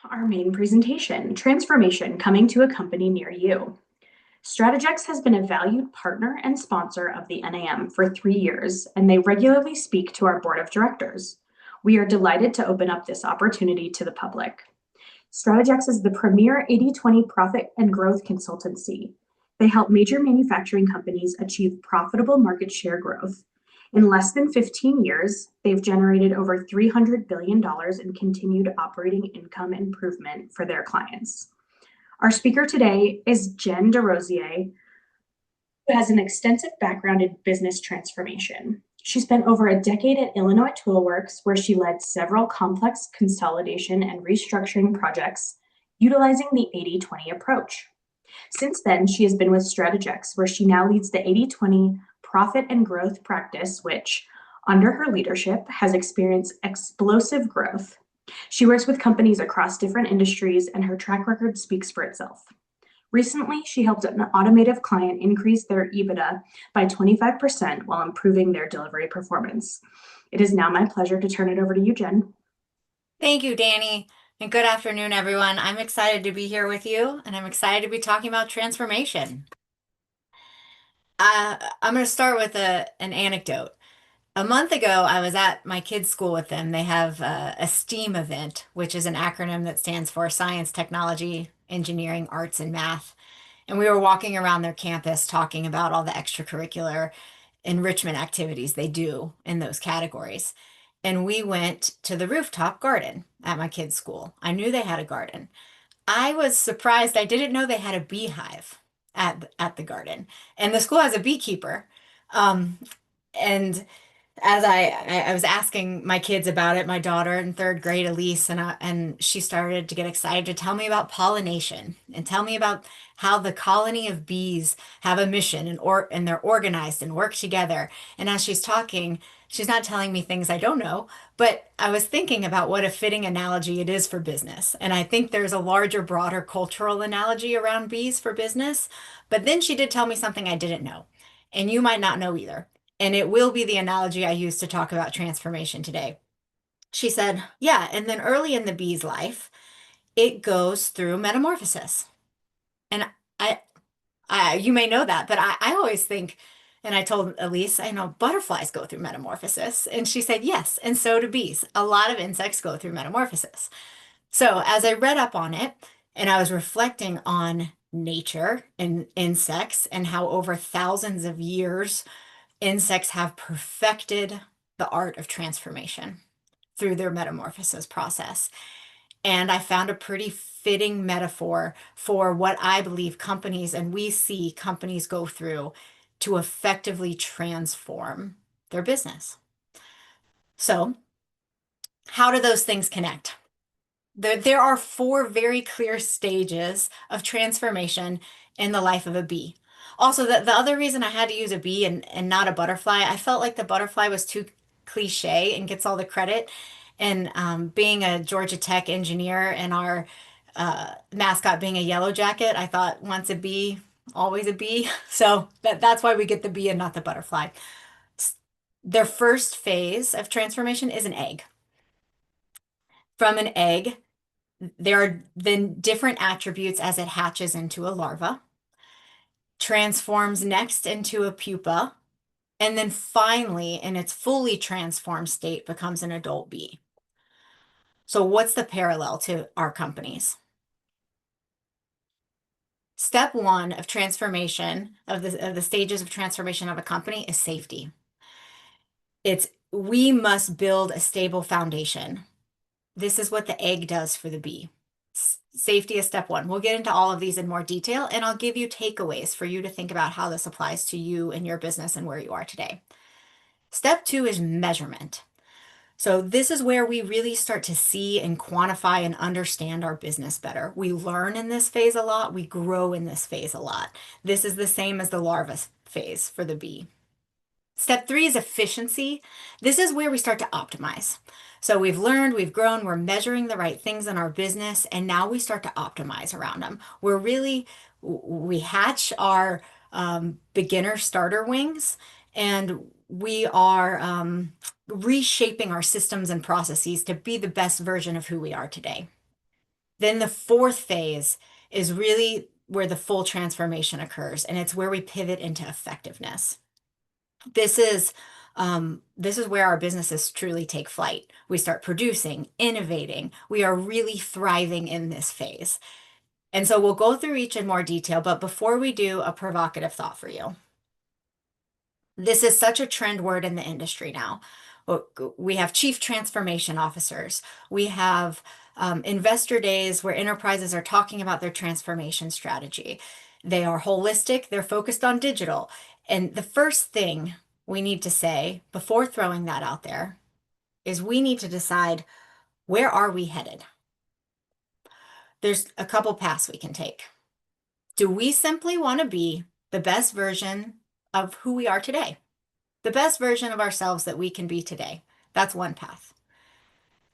Our main presentation, Transformation Coming to a Company Near You. Strategex has been a valued partner and sponsor of the NAM for 3 years, and they regularly speak to our board of directors. We are delighted to open up this opportunity to the public. Strategex is the premier 80/20 profit and growth consultancy. They help major manufacturing companies achieve profitable market share growth. In less than 15 years, they've generated over $300 billion in continued operating income improvement for their clients. Our speaker today is Jenn Desrosiers, who has an extensive background in business transformation. She spent over a decade at Illinois Toolworks, where she led several complex consolidation and restructuring projects utilizing the 80/20 approach. Since then, she has been with Strategex, where she now leads the 80/20 profit and growth practice, which, under her leadership, has experienced explosive growth. She works with companies across different industries, and her track record speaks for itself. Recently, she helped an automotive client increase their EBITDA by 25% while improving their delivery performance. It is now my pleasure to turn it over to you, Jenn. Thank you, Danny, and good afternoon, everyone. I'm excited to be here with you, and I'm excited to be talking about transformation. I'm going to start with an anecdote. A month ago, I was at my kids' school with them. They have a STEAM event, which is an acronym that stands for Science, Technology, Engineering, Arts, and Math. And we were walking around their campus talking about all the extracurricular enrichment activities they do in those categories. And we went to the rooftop garden at my kids' school. I knew they had a garden. I was surprised. I didn't know they had a beehive at the garden. And the school has a beekeeper. And as I was asking my kids about it, my daughter in third grade, Elise, and she started to get excited to tell me about pollination and tell me about how the colony of bees have a mission and they're organized and work together. And as she's talking, she's not telling me things I don't know, but I was thinking about what a fitting analogy it is for business. And I think there's a larger, broader cultural analogy around bees for business. But then she did tell me something I didn't know, and you might not know either. And it will be the analogy I use to talk about transformation today. She said, yeah, and then early in the bee's life, it goes through metamorphosis. And I, you may know that, but I always think, and I told Elise, I know butterflies go through metamorphosis. And she said, yes, and so do bees. A lot of insects go through metamorphosis. So as I read up on it, and I was reflecting on nature and insects and how over thousands of years, insects have perfected the art of transformation through their metamorphosis process. And I found a pretty fitting metaphor for what I believe companies and we see companies go through to effectively transform their business. So, how do those things connect? There are four very clear stages of transformation in the life of a bee. Also, the other reason I had to use a bee and not a butterfly, I felt like the butterfly was too cliche and gets all the credit. And being a Georgia Tech engineer and our mascot being a yellow jacket, I thought once a bee, always a bee. So that's why we get the bee and not the butterfly. Their first phase of transformation is an egg. From an egg, there are then different attributes as it hatches into a larva, transforms next into a pupa, and then finally, in its fully transformed state, becomes an adult bee. So what's the parallel to our companies? Step one of transformation, of the stages of transformation of a company is safety. We must build a stable foundation. This is what the egg does for the bee. Safety is step one. We'll get into all of these in more detail, and I'll give you takeaways for you to think about how this applies to you and your business and where you are today. Step two is measurement. So this is where we really start to see and quantify and understand our business better. We learn in this phase a lot. We grow in this phase a lot. This is the same as the larva phase for the bee. Step three is efficiency. This is where we start to optimize. So we've learned, we've grown, we're measuring the right things in our business, and now we start to optimize around them. We hatch our beginner starter wings, and we are reshaping our systems and processes to be the best version of who we are today. Then the fourth phase is really where the full transformation occurs, and it's where we pivot into effectiveness. This is this is where our businesses truly take flight. We start producing, innovating. We are really thriving in this phase. And so we'll go through each in more detail, but before we do, a provocative thought for you. This is such a trend word in the industry now. We have chief transformation officers. We have investor days where enterprises are talking about their transformation strategy. They are holistic, they're focused on digital. And the first thing we need to say before throwing that out there is we need to decide, where are we headed? There's a couple paths we can take. Do we simply want to be the best version of who we are today? The best version of ourselves that we can be today. That's one path.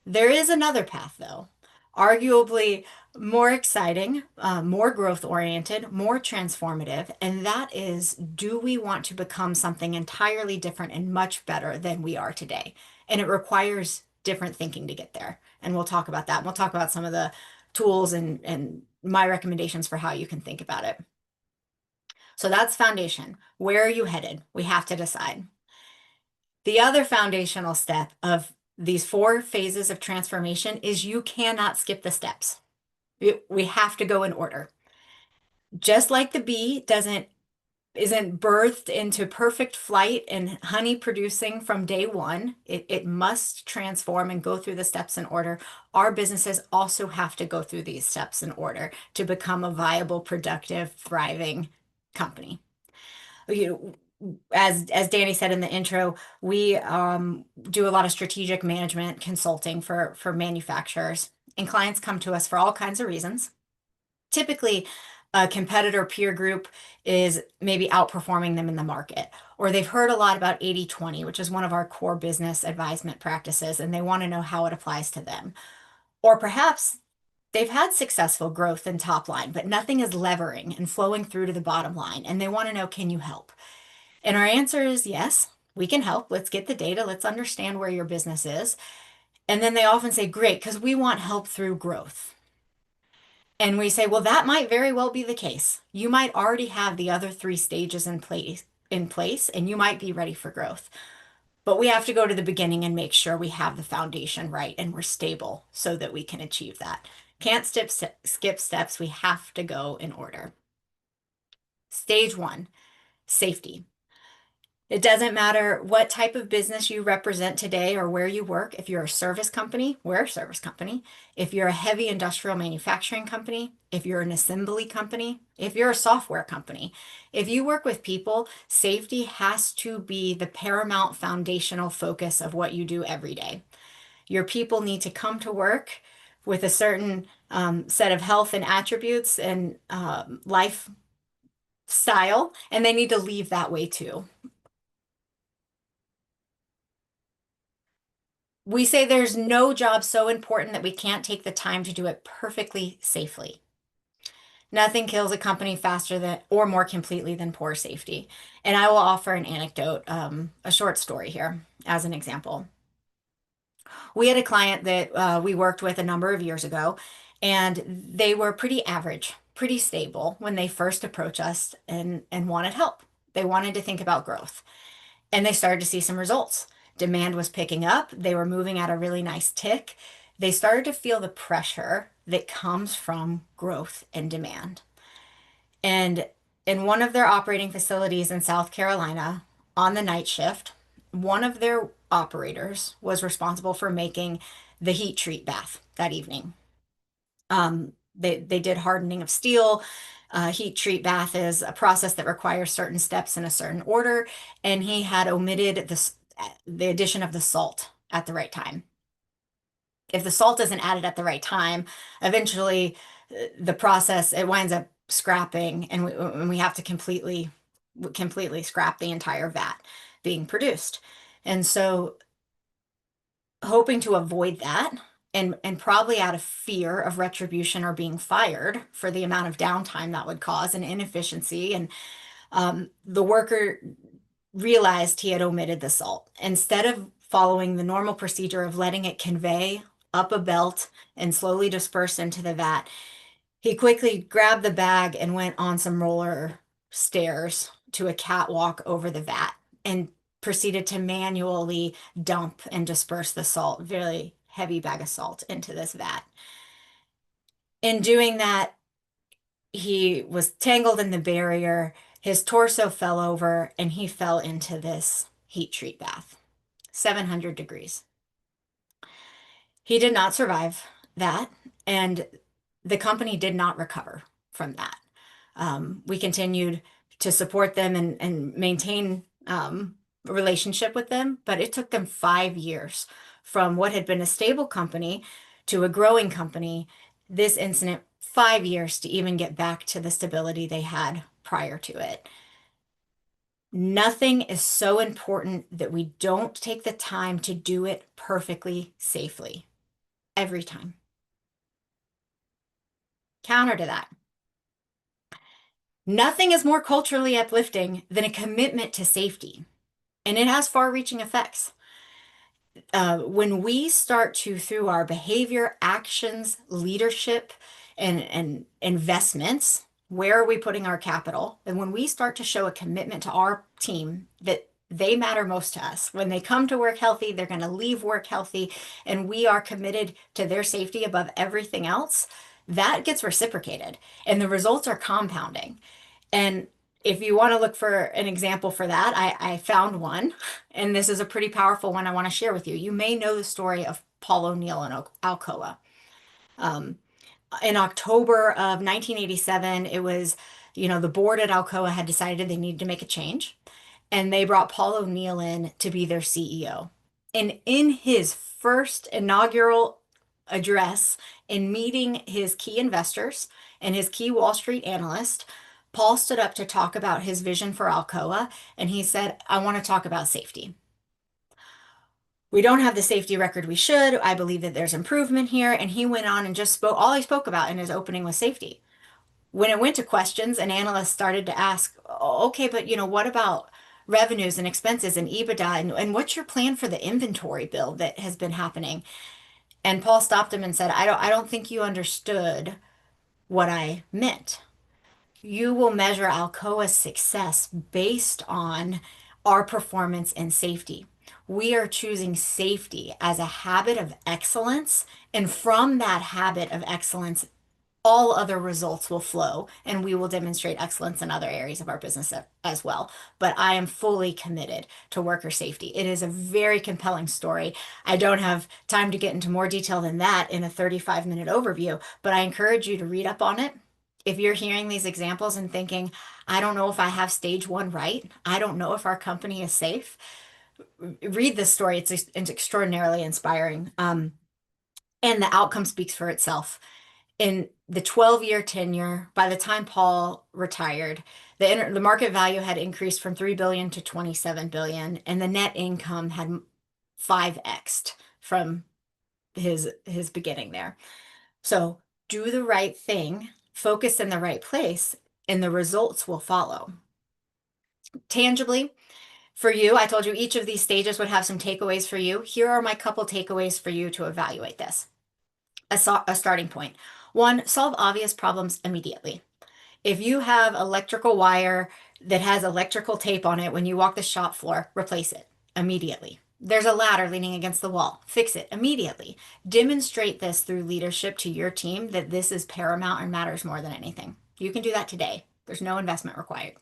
There is another path, though, arguably more exciting, more growth oriented, more transformative, and that is, do we want to become something entirely different and much better than we are today? And it requires different thinking to get there. And we'll talk about that. We'll talk about some of the tools and my recommendations for how you can think about it. So that's foundation. Where are you headed? We have to decide. The other foundational step of these 4 phases of transformation is you cannot skip the steps. We have to go in order. Just like the bee isn't birthed into perfect flight and honey producing from day one, it must transform and go through the steps in order. Our businesses also have to go through these steps in order to become a viable, productive, thriving company. As Danny said in the intro, we do a lot of strategic management consulting for manufacturers, and clients come to us for all kinds of reasons. Typically, a competitor peer group is maybe outperforming them in the market, or they've heard a lot about 80/20, which is one of our core business advisement practices, and they want to know how it applies to them. Or perhaps they've had successful growth in top line, but nothing is levering and flowing through to the bottom line, and they want to know, can you help? And our answer is yes, we can help. Let's get the data. Let's understand where your business is. And then they often say, great, because we want help through growth. And we say, well, that might very well be the case. You might already have the other 3 stages in place, and you might be ready for growth. But we have to go to the beginning and make sure we have the foundation right and we're stable so that we can achieve that. Can't skip steps. We have to go in order. Stage 1, safety. It doesn't matter what type of business you represent today or where you work. If you're a service company, we're a service company. If you're a heavy industrial manufacturing company, if you're an assembly company, if you're a software company, if you work with people, safety has to be the paramount foundational focus of what you do every day. Your people need to come to work with a certain set of health and attributes and lifestyle, and they need to leave that way too. We say there's no job so important that we can't take the time to do it perfectly safely. Nothing kills a company faster than or more completely than poor safety. And I will offer an anecdote, a short story here as an example. We had a client that we worked with a number of years ago, and they were pretty average, pretty stable when they first approached us and wanted help. They wanted to think about growth, and they started to see some results. Demand was picking up. They were moving at a really nice tick. They started to feel the pressure that comes from growth and demand. And in one of their operating facilities in South Carolina, on the night shift, one of their operators was responsible for making the heat treat bath that evening. They did hardening of steel. Heat treat bath is a process that requires certain steps in a certain order, and he had omitted the addition of the salt at the right time. If the salt isn't added at the right time, eventually the process, it winds up scrapping, and we have to completely scrap the entire vat being produced. And so hoping to avoid that, and probably out of fear of retribution or being fired for the amount of downtime that would cause and inefficiency, and the worker realized he had omitted the salt. Instead of following the normal procedure of letting it convey up a belt and slowly dispersed into the vat. He quickly grabbed the bag and went on some roller stairs to a catwalk over the vat and proceeded to manually dump and disperse the salt, very heavy bag of salt, into this vat. In doing that, he was tangled in the barrier, his torso fell over, and he fell into this heat treat bath, 700 degrees. He did not survive that, and the company did not recover from that. We continued to support them and maintain a relationship with them, but it took them 5 years from what had been a stable company to a growing company. This incident, 5 years to even get back to the stability they had prior to it. Nothing is so important that we don't take the time to do it perfectly, safely, every time. Counter to that. Nothing is more culturally uplifting than a commitment to safety, and it has far-reaching effects. When we start to, through our behavior, actions, leadership, and investments, where are we putting our capital? And when we start to show a commitment to our team that they matter most to us, when they come to work healthy, they're going to leave work healthy, and we are committed to their safety above everything else, that gets reciprocated, and the results are compounding. And if you want to look for an example for that, I found one, and this is a pretty powerful one I want to share with you. You may know the story of Paul O'Neill and Alcoa. Um, in October of 1987, it was, the board at Alcoa had decided they needed to make a change, and they brought Paul O'Neill in to be their CEO. And in his first inaugural address, in meeting his key investors and his key Wall Street analyst, Paul stood up to talk about his vision for Alcoa, and he said, I want to talk about safety. We don't have the safety record we should. I believe that there's improvement here. And he went on and just spoke, all he spoke about in his opening was safety. When it went to questions, an analyst started to ask, okay, but what about revenues and expenses and EBITDA? And what's your plan for the inventory build that has been happening? And Paul stopped him and said, I don't think you understood what I meant. You will measure Alcoa's success based on our performance in safety. We are choosing safety as a habit of excellence, and from that habit of excellence, all other results will flow, and we will demonstrate excellence in other areas of our business as well. But I am fully committed to worker safety. It is a very compelling story. I don't have time to get into more detail than that in a 35-minute overview, but I encourage you to read up on it. If you're hearing these examples and thinking, I don't know if I have stage one right, I don't know if our company is safe, read this story. It's extraordinarily inspiring. And the outcome speaks for itself. In the 12-year tenure, by the time Paul retired, the market value had increased from 3 billion to 27 billion, and the net income had 5x'd from his beginning there. So do the right thing, focus in the right place, and the results will follow. Tangibly, for you, I told you each of these stages would have some takeaways for you. Here are my couple takeaways for you to evaluate this. A starting point. One, solve obvious problems immediately. If you have electrical wire that has electrical tape on it when you walk the shop floor, replace it immediately. There's a ladder leaning against the wall, fix it immediately. Demonstrate this through leadership to your team that this is paramount and matters more than anything. You can do that today. There's no investment required.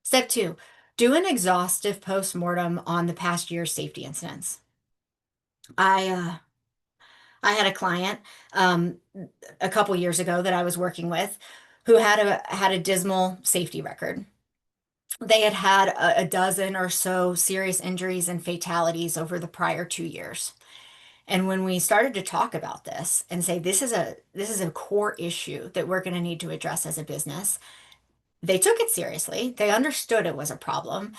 Step two, do an exhaustive post-mortem on the past year's safety incidents. I had a client a couple years ago that I was working with who had a dismal safety record. They had had a dozen or so serious injuries and fatalities over the prior 2 years. And when we started to talk about this and say this is a core issue that we're going to need to address as a business, they took it seriously. They understood it was a problem,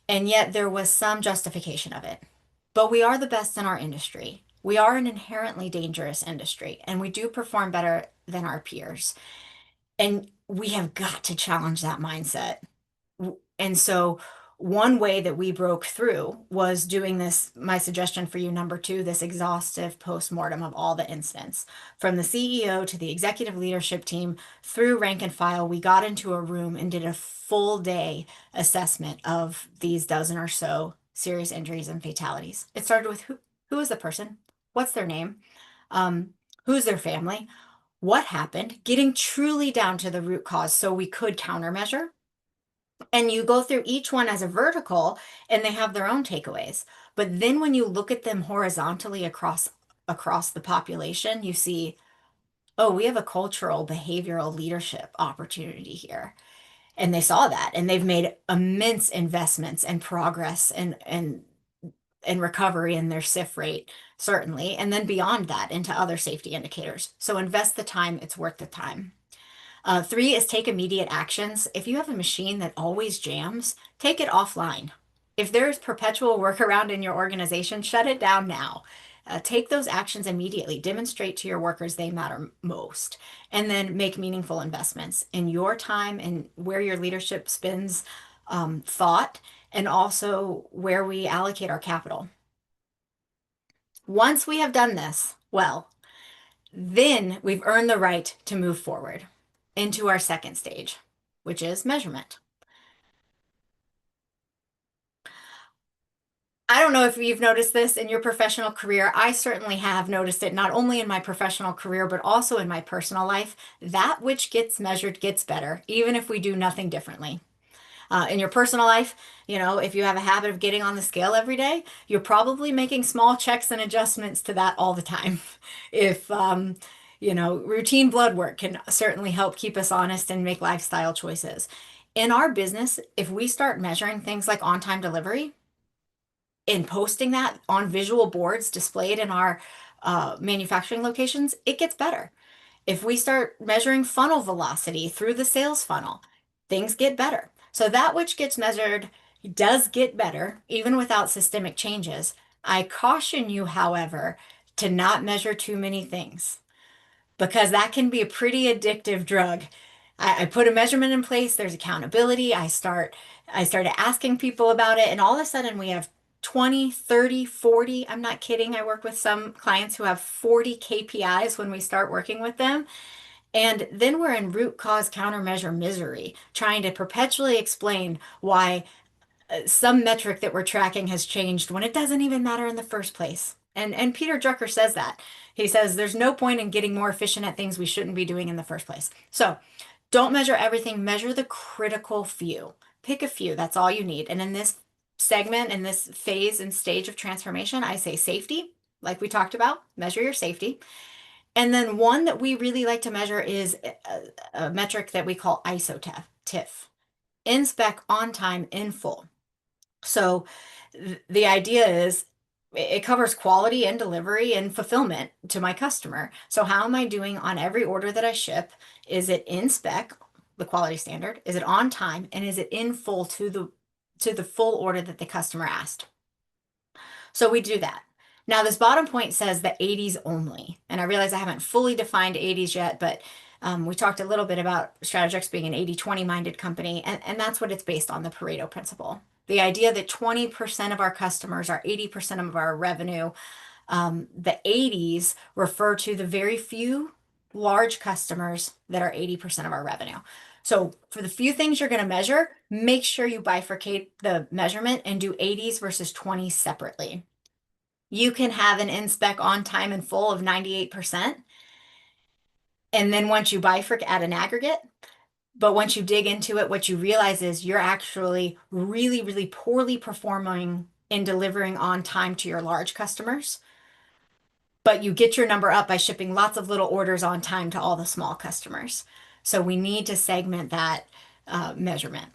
and yet there was some justification of it. But we are the best in our industry. We are an inherently dangerous industry, and we do perform better than our peers. And we have got to challenge that mindset. And so One way that we broke through was doing this, my suggestion for you, number two, this exhaustive postmortem of all the incidents. From the CEO to the executive leadership team through rank and file, we got into a room and did a full day assessment of these dozen or so serious injuries and fatalities. It started with who is the person? What's their name? Um, who's their family? What happened? Getting truly down to the root cause so we could countermeasure. And you go through each one as a vertical and they have their own takeaways. But then when you look at them horizontally across the population, you see, oh, we have a cultural behavioral leadership opportunity here. And they saw that and they've made immense investments and progress and recovery in their SIF rate, certainly. And then beyond that into other safety indicators. So invest the time, it's worth the time. Three is take immediate actions. If you have a machine that always jams, take it offline. If there's perpetual workaround in your organization, shut it down now. Take those actions immediately. Demonstrate to your workers they matter most. And then make meaningful investments in your time and where your leadership spends thought, and also where we allocate our capital. Once we have done this, well, then we've earned the right to move forward into our second stage, which is measurement. I don't know if you've noticed this in your professional career. I certainly have noticed it not only in my professional career, but also in my personal life. That which gets measured gets better, even if we do nothing differently. In your personal life, if you have a habit of getting on the scale every day, you're probably making small checks and adjustments to that all the time. If, routine blood work can certainly help keep us honest and make lifestyle choices. In our business, if we start measuring things like on-time delivery and posting that on visual boards displayed in our manufacturing locations, it gets better. If we start measuring funnel velocity through the sales funnel, things get better. So that which gets measured does get better, even without systemic changes. I caution you, however, to not measure too many things because that can be a pretty addictive drug. I put a measurement in place, there's accountability. I started asking people about it, and all of a sudden we have 20, 30, 40. I'm not kidding. I work with some clients who have 40 KPIs when we start working with them. And then we're in root cause countermeasure misery, trying to perpetually explain why some metric that we're tracking has changed when it doesn't even matter in the first place. And Peter Drucker says that. He says there's no point in getting more efficient at things we shouldn't be doing in the first place. So don't measure everything, measure the critical few. Pick a few, that's all you need. And in this segment, in this phase and stage of transformation, I say safety, like we talked about, measure your safety. And then one that we really like to measure is a metric that we call ISO-TIF, in spec, on time, in full. So the idea is it covers quality and delivery and fulfillment to my customer. So how am I doing on every order that I ship? Is it in spec, the quality standard? Is it on time? And is it in full to the full order that the customer asked? So we do that. Now this bottom point says the 80s only. And I realize I haven't fully defined 80s yet, but we talked a little bit about Strategex being an 80-20 minded company, and that's what it's based on, the Pareto principle. The idea that 20% of our customers are 80% of our revenue. The 80s refer to the very few large customers that are 80% of our revenue. So for the few things you're going to measure, make sure you bifurcate the measurement and do 80s versus 20s separately. You can have an in-spec on time and full of 98%. And then once you bifurcate at an aggregate, but once you dig into it, what you realize is you're actually really, really poorly performing in delivering on time to your large customers. But you get your number up by shipping lots of little orders on time to all the small customers. So we need to segment that measurement.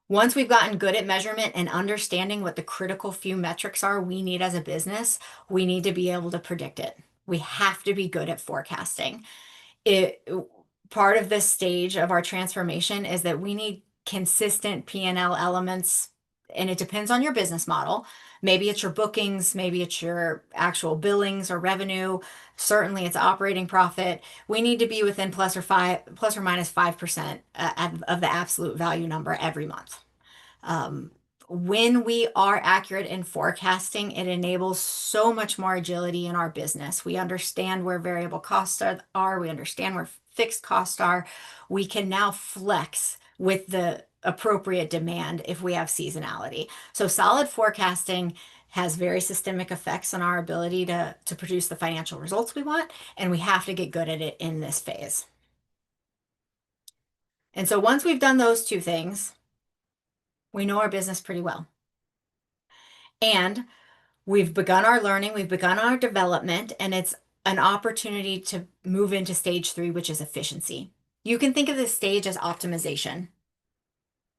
Once we've gotten good at measurement and understanding what the critical few metrics are we need as a business, we need to be able to predict it. We have to be good at forecasting. Part of this stage of our transformation is that we need consistent P&L elements, and it depends on your business model, Maybe it's your bookings, maybe it's your actual billings or revenue. Certainly it's operating profit. We need to be within plus or minus 5% of the absolute value number every month. Um, when we are accurate in forecasting, it enables so much more agility in our business. We understand where variable costs are, we understand where fixed costs are. We can now flex with the appropriate demand if we have seasonality. So solid forecasting has very systemic effects on our ability to produce the financial results we want, and we have to get good at it in this phase. And so once we've done those two things, we know our business pretty well. And we've begun our learning, we've begun our development, and it's an opportunity to move into stage 3, which is efficiency. You can think of this stage as optimization.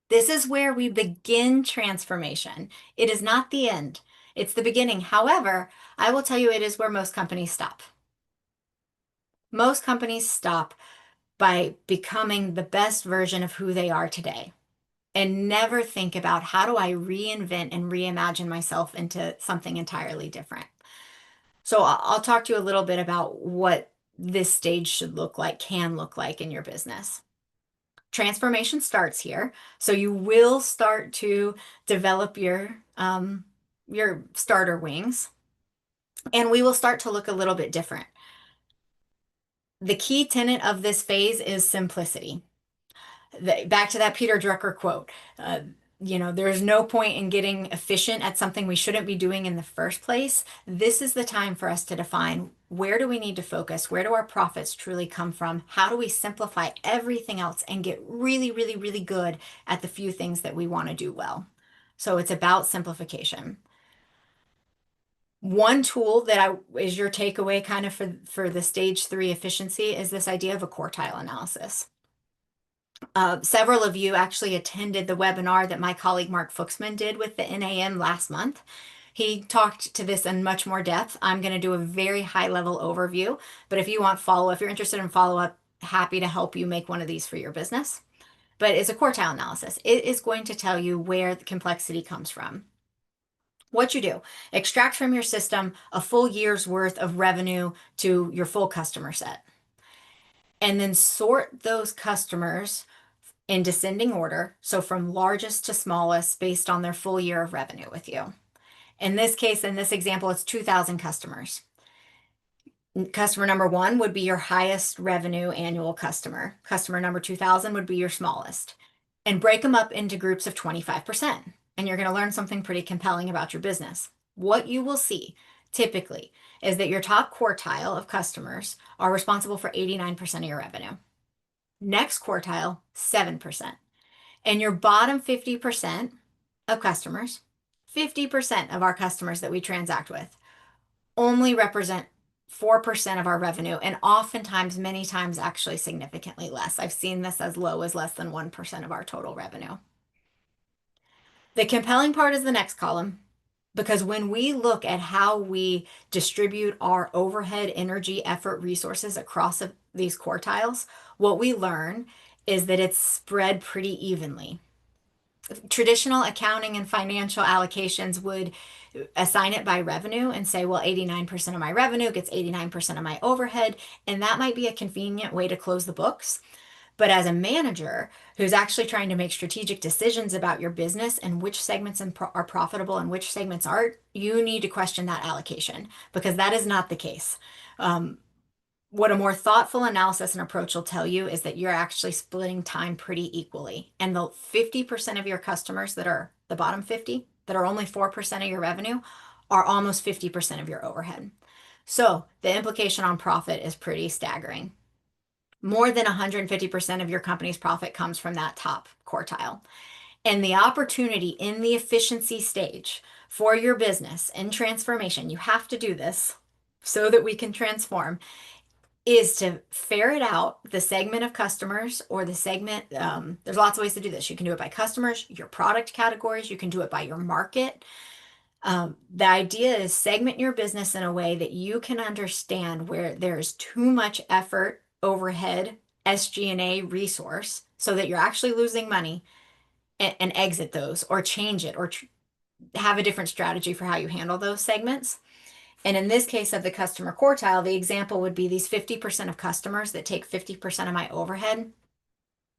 This is where we begin transformation. It is not the end, it's the beginning. However, I will tell you it is where most companies stop. Most companies stop by becoming the best version of who they are today and never think about how do I reinvent and reimagine myself into something entirely different. So I'll talk to you a little bit about what this stage should look like, can look like in your business. Transformation starts here. So you will start to develop your starter wings, and we will start to look a little bit different. The key tenet of this phase is simplicity. Back to that Peter Drucker quote. There's no point in getting efficient at something we shouldn't be doing in the first place. This is the time for us to define, where do we need to focus? Where do our profits truly come from? How do we simplify everything else and get really, really, really good at the few things that we want to do well? So it's about simplification. One tool that is your takeaway kind of for the stage 3 efficiency is this idea of a quartile analysis. Several of you actually attended the webinar that my colleague Mark Fuchsman did with the NAM last month. He talked to this in much more depth. I'm going to do a very high level overview, but if you want follow-up, if you're interested in follow-up, happy to help you make one of these for your business. But it's a quartile analysis. It is going to tell you where the complexity comes from. What you do, extract from your system a full year's worth of revenue to your full customer set, and then sort those customers in descending order, so from largest to smallest based on their full year of revenue with you. In this case, in this example, it's 2,000 customers. Customer number 1 would be your highest revenue annual customer. Customer number 2,000 would be your smallest. And break them up into groups of 25%. And you're going to learn something pretty compelling about your business. What you will see typically is that your top quartile of customers are responsible for 89% of your revenue. Next quartile, 7%. And your bottom 50% of customers, 50% of our customers that we transact with, only represent 4% of our revenue, and oftentimes, many times, actually significantly less. I've seen this as low as less than 1% of our total revenue. The compelling part is the next column, because when we look at how we distribute our overhead, energy, effort, resources across these quartiles, what we learn is that it's spread pretty evenly. Traditional accounting and financial allocations would assign it by revenue and say, well, 89% of my revenue gets 89% of my overhead, and that might be a convenient way to close the books. But as a manager who's actually trying to make strategic decisions about your business and which segments are profitable and which segments aren't, you need to question that allocation, because that is not the case. What a more thoughtful analysis and approach will tell you is that you're actually splitting time pretty equally. And the 50% of your customers that are the bottom 50, that are only 4% of your revenue, are almost 50% of your overhead. So the implication on profit is pretty staggering. More than 150% of your company's profit comes from that top quartile. And the opportunity in the efficiency stage for your business and transformation, you have to do this so that we can transform, is to ferret out the segment of customers or the segment. There's lots of ways to do this. You can do it by customers, your product categories, you can do it by your market. The idea is segment your business in a way that you can understand where there's too much effort, overhead, SG&A resource, so that you're actually losing money, and exit those or change it or have a different strategy for how you handle those segments. And in this case of the customer quartile, the example would be these 50% of customers that take 50% of my overhead.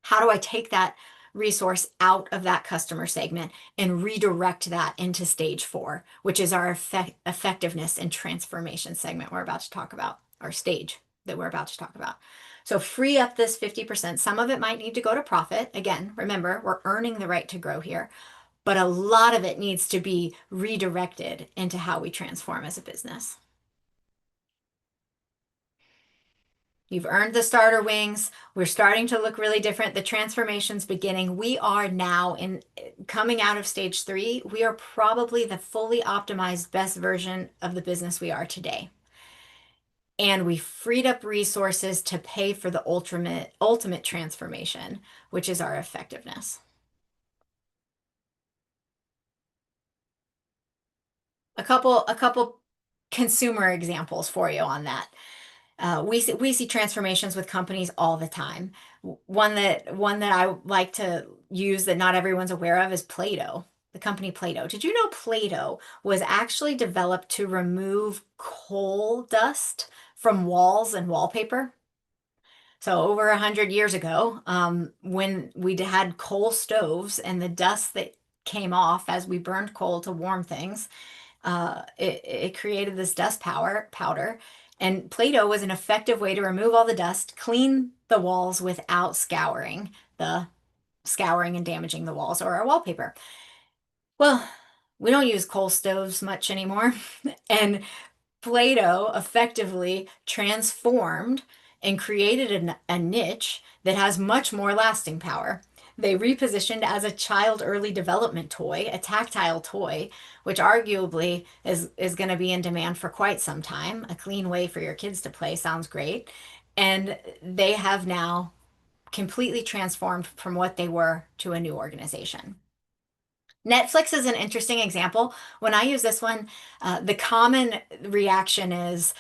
How do I take that resource out of that customer segment and redirect that into stage 4, which is our effectiveness and transformation segment we're about to talk about, our stage that we're about to talk about. So free up this 50%. Some of it might need to go to profit. Again, remember, we're earning the right to grow here, but a lot of it needs to be redirected into how we transform as a business. You've earned the starter wings. We're starting to look really different. The transformation's beginning. We are now in coming out of stage 3. We are probably the fully optimized best version of the business we are today. And we freed up resources to pay for the ultimate transformation, which is our effectiveness. A couple consumer examples for you on that. We see transformations with companies all the time. One that I like to use that not everyone's aware of is Play-Doh, the company Play-Doh. Did you know Play-Doh was actually developed to remove coal dust from walls and wallpaper? So over 100 years ago, when we had coal stoves and the dust that came off as we burned coal to warm things, it created this dust powder. And Play-Doh was an effective way to remove all the dust, clean the walls without scouring and damaging the walls or our wallpaper. Well, we don't use coal stoves much anymore. And Play-Doh effectively transformed and created a niche that has much more lasting power. They repositioned as a child early development toy, a tactile toy, which arguably is going to be in demand for quite some time. A clean way for your kids to play sounds great. And they have now completely transformed from what they were to a new organization. Netflix is an interesting example. When I use this one, the common reaction is,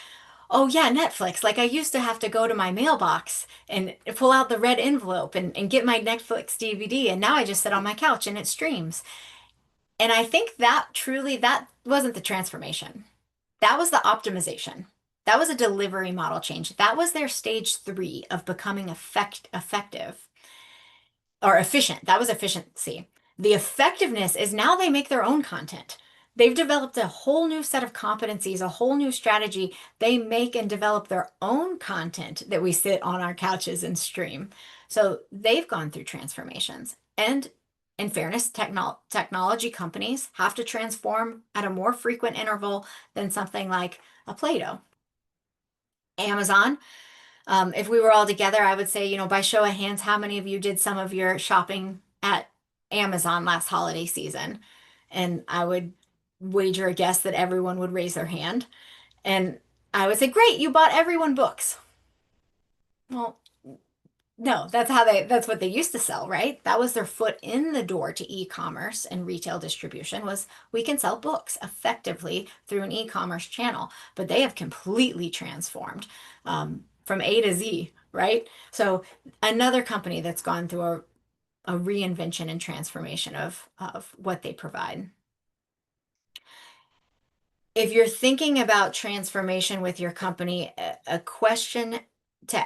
oh yeah, Netflix. Like I used to have to go to my mailbox and pull out the red envelope and get my Netflix DVD, and now I just sit on my couch and it streams. And I think that wasn't the transformation. That was the optimization. That was a delivery model change. That was their stage 3 of becoming effective or efficient. That was efficiency. The effectiveness is now they make their own content. They've developed a whole new set of competencies, a whole new strategy. They make and develop their own content that we sit on our couches and stream. So they've gone through transformations. And in fairness, technology companies have to transform at a more frequent interval than something like a Play-Doh. Amazon, if we were all together, I would say, by show of hands, how many of you did some of your shopping at Amazon last holiday season? And I would wager a guess that everyone would raise their hand. And I would say, great, you bought everyone books. Well, no, that's what they used to sell, right? That was their foot in the door to e-commerce and retail distribution was we can sell books effectively through an e-commerce channel, but they have completely transformed from A to Z, right? So another company that's gone through a reinvention and transformation of what they provide. If you're thinking about transformation with your company, a question to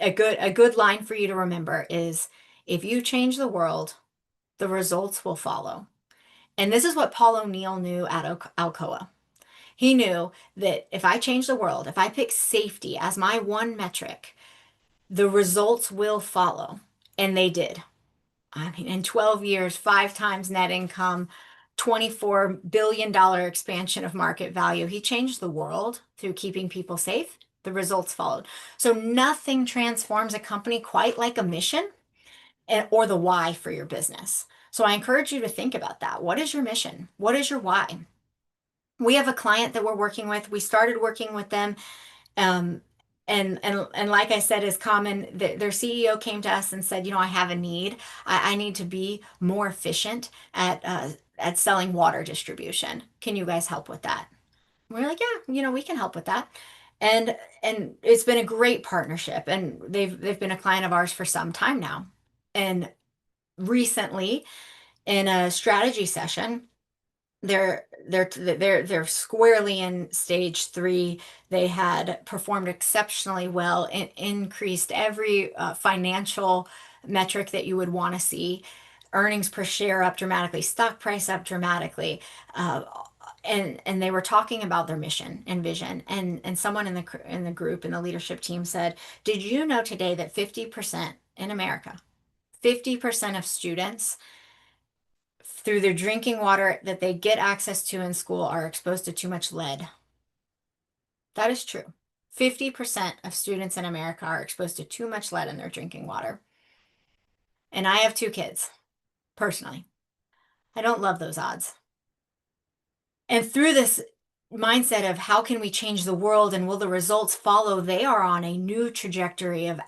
a good line for you to remember is if you change the world, the results will follow. And this is what Paul O'Neill knew at Alcoa. He knew that if I change the world, if I pick safety as my one metric, the results will follow. And they did. I mean, in 12 years, 5 times net income, $24 billion expansion of market value. He changed the world through keeping people safe. The results followed. So nothing transforms a company quite like a mission or the why for your business. So I encourage you to think about that. What is your mission? What is your why? We have a client that we're working with. We started working with them. Um, and like I said, is common. Their CEO came to us and said, I have a need. I need to be more efficient at selling water distribution. Can you guys help with that? We're like, yeah, we can help with that. And it's been a great partnership. And they've been a client of ours for some time now. And recently, in a strategy session, They're squarely in stage three. They had performed exceptionally well and increased every financial metric that you would want to see. Earnings per share up dramatically, stock price up dramatically. Uh, and they were talking about their mission and vision. And someone in the group in the leadership team said, "Did you know today that 50% in America, 50% of students through their drinking water that they get access to in school are exposed to too much lead?" That is true. 50% of students in America are exposed to too much lead in their drinking water. And I have two kids, personally. I don't love those odds. And through this mindset of how can we change the world and will the results follow, they are on a new trajectory of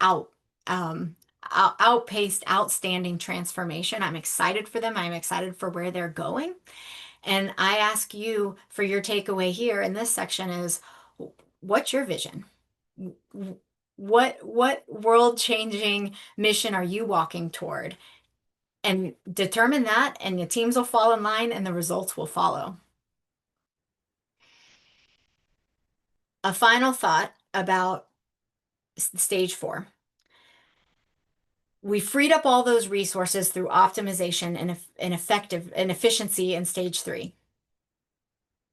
outpaced, outstanding transformation. I'm excited for them. I'm excited for where they're going. And I ask you for your takeaway here in this section is, what's your vision? What world-changing mission are you walking toward? And determine that, and the teams will fall in line and the results will follow. A final thought about stage four. We freed up all those resources through optimization and efficiency in stage three.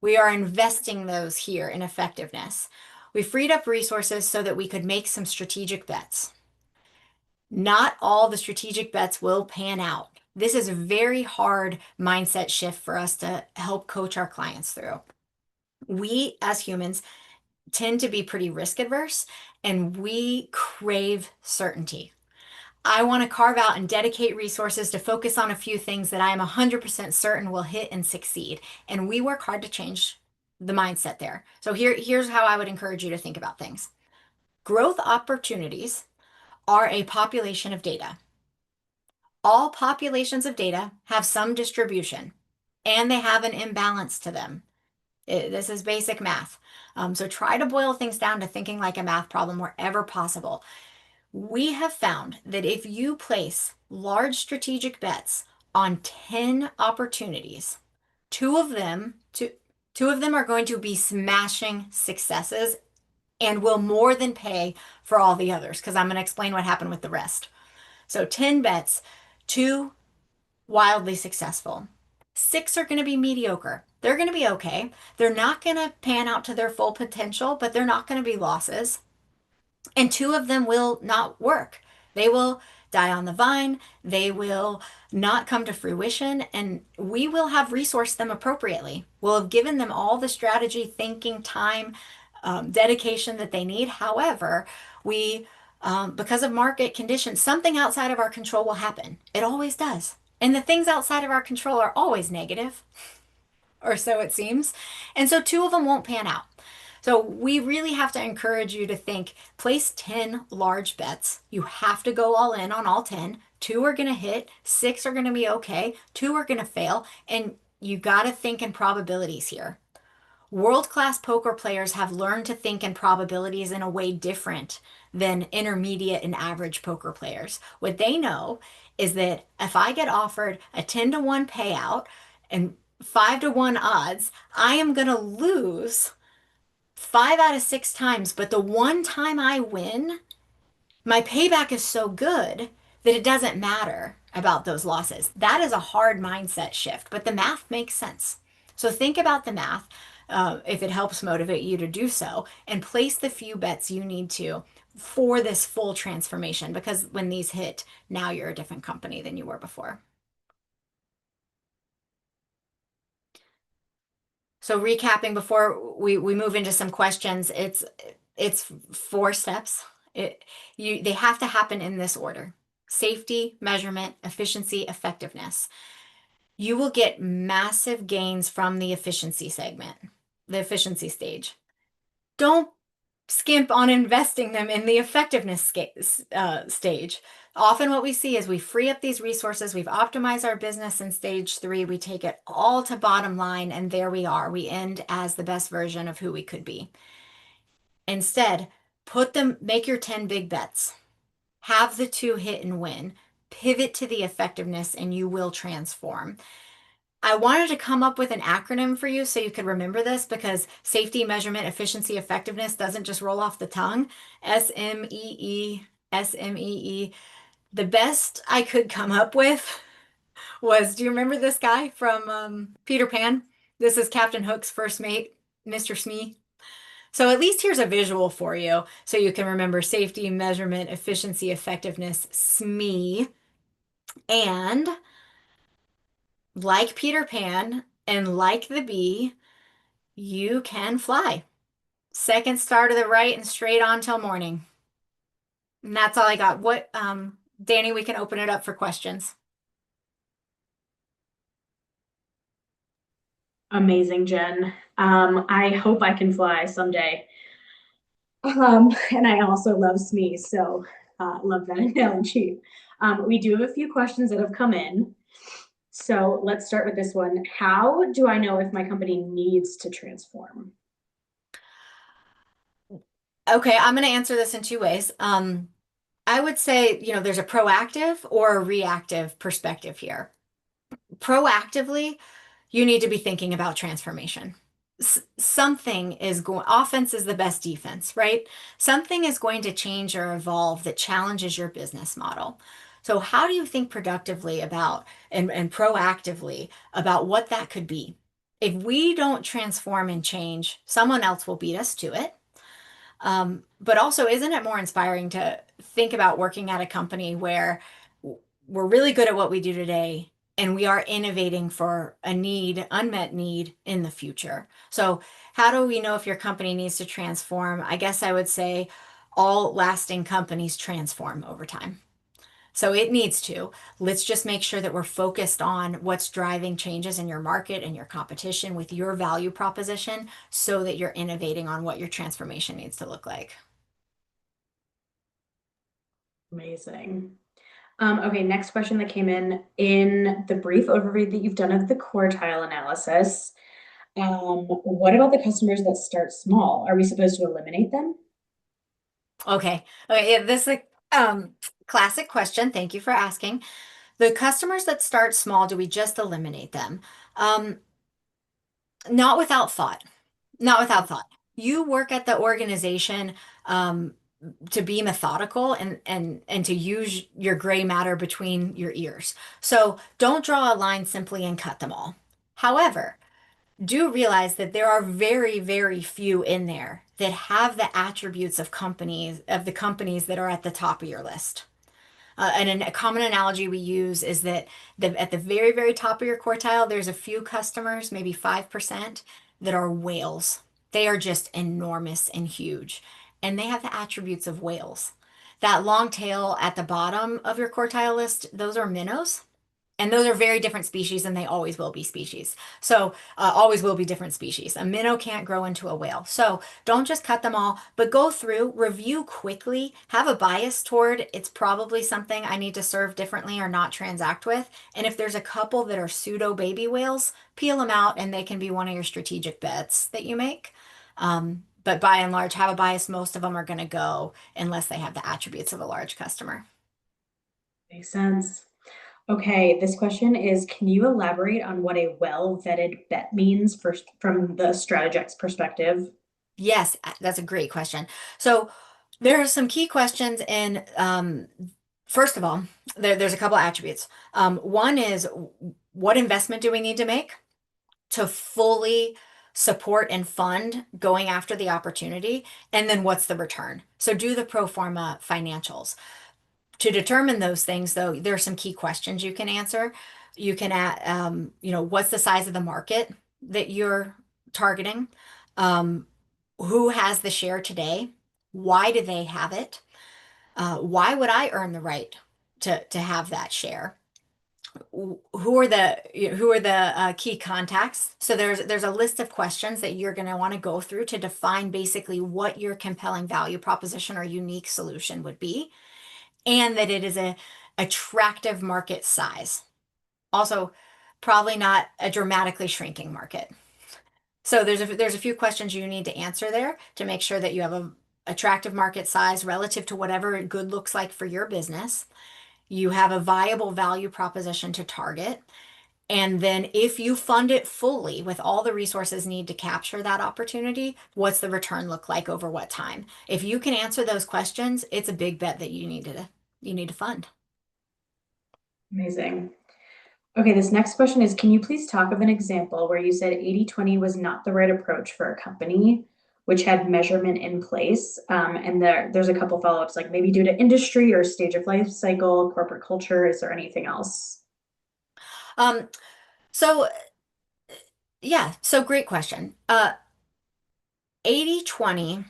We are investing those here in effectiveness. We freed up resources so that we could make some strategic bets. Not all the strategic bets will pan out. This is a very hard mindset shift for us to help coach our clients through. We, as humans, tend to be pretty risk adverse and we crave certainty. I want to carve out and dedicate resources to focus on a few things that I am 100% certain will hit and succeed. And we work hard to change the mindset there. So here's how I would encourage you to think about things. Growth opportunities are a population of data. All populations of data have some distribution and they have an imbalance to them. This is basic math. So try to boil things down to thinking like a math problem wherever possible. We have found that if you place large strategic bets on 10 opportunities, two of them are going to be smashing successes and will more than pay for all the others, because I'm going to explain what happened with the rest. So 10 bets, two wildly successful. Six are going to be mediocre. They're going to be okay. They're not going to pan out to their full potential, but they're not going to be losses. And two of them will not work. They will die on the vine. They will not come to fruition. And we will have resourced them appropriately. We'll have given them all the strategy, thinking, time, dedication that they need. However, because of market conditions, something outside of our control will happen. It always does. And the things outside of our control are always negative, or so it seems. And so two of them won't pan out. So we really have to encourage you to think, place 10 large bets. You have to go all in on all 10. Two are going to hit, six are going to be okay, two are going to fail, and you got to think in probabilities here. World-class poker players have learned to think in probabilities in a way different than intermediate and average poker players. What they know is that if I get offered a 10-to-1 payout and 5-to-1 odds, I am going to lose 5 out of 6 times, but the one time I win, my payback is so good that it doesn't matter about those losses. That is a hard mindset shift, but the math makes sense. So think about the math, if it helps motivate you to do so, and place the few bets you need to for this full transformation, because when these hit, now you're a different company than you were before. So recapping before we move into some questions, it's 4 steps. They have to happen in this order: safety, measurement, efficiency, effectiveness. You will get massive gains from the efficiency segment, the efficiency stage. Don't skimp on investing them in the effectiveness stage. Often what we see is we free up these resources, we've optimized our business in stage 3, we take it all to bottom line, and there we are. We end as the best version of who we could be. Instead, make your 10 big bets. Have the 2 hit and win. Pivot to the effectiveness and you will transform. I wanted to come up with an acronym for you so you could remember this because safety, measurement, efficiency, effectiveness doesn't just roll off the tongue. SMEE, SMEE. The best I could come up with was, do you remember this guy from Peter Pan? This is Captain Hook's first mate, Mr. Smee. So at least here's a visual for you so you can remember safety, measurement, efficiency, effectiveness, SME. And like Peter Pan and like the bee, you can fly. Second star to the right and straight on till morning. And that's all I got. Danny, we can open it up for questions. Amazing, Jen. I hope I can fly someday. And I also love SME, so love that analogy. We do have a few questions that have come in. So let's start with this one. How do I know if my company needs to transform? Okay, I'm going to answer this in two ways. I would say, there's a proactive or a reactive perspective here. Proactively, you need to be thinking about transformation. Something is going, offense is the best defense, right? Something is going to change or evolve that challenges your business model. So, how do you think productively about and proactively about what that could be? If we don't transform and change, someone else will beat us to it. But also, isn't it more inspiring to think about working at a company where we're really good at what we do today and we are innovating for a need, unmet need in the future? So, how do we know if your company needs to transform? I guess I would say all lasting companies transform over time. So it needs to. Let's just make sure that we're focused on what's driving changes in your market and your competition with your value proposition so that you're innovating on what your transformation needs to look like. Amazing. Okay, next question that came in the brief overview that you've done of the quartile analysis. What about the customers that start small? Are we supposed to eliminate them? Okay. Okay. Yeah, this is a classic question. Thank you for asking. The customers that start small, do we just eliminate them? Um, Not without thought. Not without thought. You work at the organization um, to be methodical and to use your gray matter between your ears. So don't draw a line simply and cut them all. However, do realize that there are very, very few in there that have the attributes of the companies that are at the top of your list. And a common analogy we use is that at the very, very top of your quartile, there's a few customers, maybe 5%, that are whales. They are just enormous and huge, and they have the attributes of whales. That long tail at the bottom of your quartile list, those are minnows. And those are very different species, and they always will be species. So, always will be different species. A minnow can't grow into a whale. So, don't just cut them all, but go through, review quickly, have a bias toward it's probably something I need to serve differently or not transact with. And if there's a couple that are pseudo baby whales, peel them out, and they can be one of your strategic bets that you make. But by and large, have a bias. Most of them are going to go unless they have the attributes of a large customer. Makes sense. Okay, this question is, can you elaborate on what a well-vetted bet means first from the Strategex perspective? Yes, that's a great question. So there are some key questions in, first of all, there's a couple attributes. One is what investment do we need to make to fully support and fund going after the opportunity? And then what's the return? So do the pro forma financials. To determine those things, though, there are some key questions you can answer. You can add, what's the size of the market that you're targeting? Um, who has the share today? Why do they have it? Why would I earn the right to have that share? Who are the key contacts? So there's a list of questions that you're going to want to go through to define basically what your compelling value proposition or unique solution would be, and that it is a attractive market size. Also, probably not a dramatically shrinking market. So there's a few questions you need to answer there to make sure that you have a attractive market size relative to whatever good looks like for your business. You have a viable value proposition to target, And then if you fund it fully with all the resources needed to capture that opportunity, what's the return look like over what time? If you can answer those questions, it's a big bet that you need to fund. Amazing. Okay, this next question is, can you please talk of an example where you said 80/20 was not the right approach for a company which had measurement in place? And there's a couple follow-ups, like maybe due to industry or stage of life cycle, corporate culture. Is there anything else? Um, so yeah, so great question. 80/20,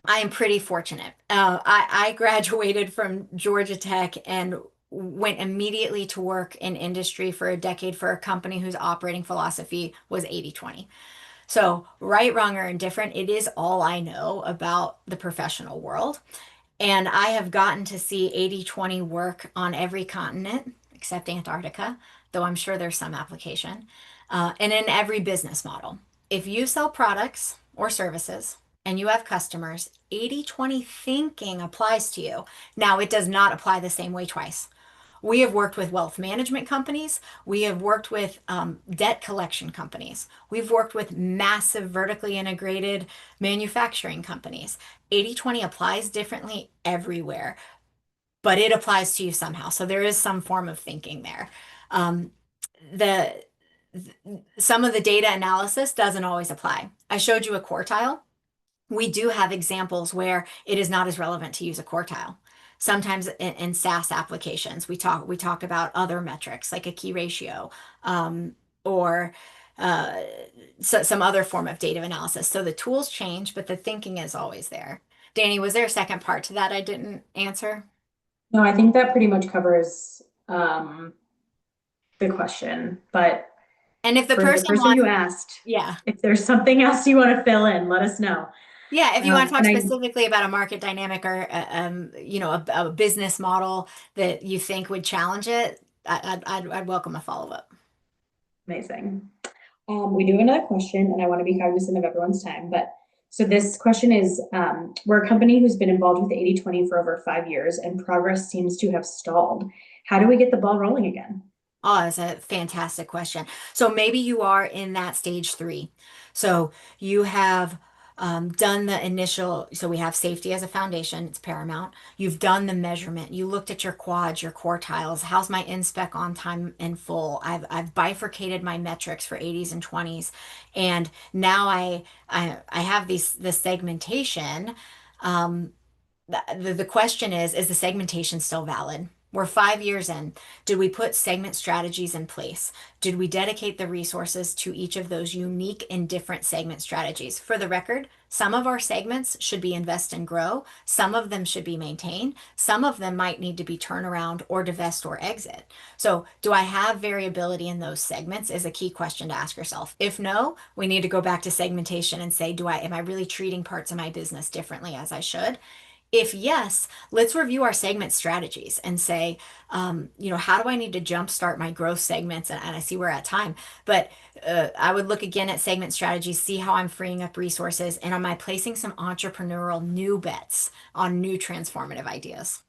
I am pretty fortunate. I graduated from Georgia Tech and went immediately to work in industry for a decade for a company whose operating philosophy was 80/20. So, right, wrong, or indifferent, it is all I know about the professional world. And I have gotten to see 80/20 work on every continent except Antarctica, though I'm sure there's some application, and in every business model. If you sell products or services and you have customers, 80/20 thinking applies to you. Now, it does not apply the same way twice. We have worked with wealth management companies. We have worked with debt collection companies. We've worked with massive vertically integrated manufacturing companies. 80/20 applies differently everywhere, but it applies to you somehow. So there is some form of thinking there. Um, the Some of the data analysis doesn't always apply. I showed you a quartile. We do have examples where it is not as relevant to use a quartile. Sometimes in SaaS applications, we talk about other metrics like a key ratio, or uh, some other form of data analysis. So the tools change, but the thinking is always there. Danny, was there a second part to that I didn't answer? No, I think that pretty much covers the question. But And if the for the person person wants, who asked, yeah. if there's something else you want to fill in, let us know. Yeah, if you want to talk And I specifically about a market dynamic or a business model that you think would challenge it, I'd welcome a follow-up. Amazing. We do have another question, and I want to be cognizant of everyone's time. But so this question is, we're a company who's been involved with 80/20 for over 5 years, and progress seems to have stalled. How do we get the ball rolling again? Oh, that's a fantastic question. So maybe you are in that stage three. So you have done the initial, so we have safety as a foundation, it's paramount. You've done the measurement. You looked at your quads, your quartiles. How's my inspec on time in full? I've bifurcated my metrics for 80s and 20s. And now I have the segmentation. Um, the question is the segmentation still valid? We're 5 years in. Did we put segment strategies in place? Did we dedicate the resources to each of those unique and different segment strategies? For the record, some of our segments should be invest and grow. Some of them should be maintained. Some of them might need to be turnaround or divest or exit. So, do I have variability in those segments is a key question to ask yourself. If no, we need to go back to segmentation and say, am I really treating parts of my business differently as I should? If yes, let's review our segment strategies and say, how do I need to jumpstart my growth segments? And I see we're at time, but I would look again at segment strategies, see how I'm freeing up resources, and am I placing some entrepreneurial new bets on new transformative ideas?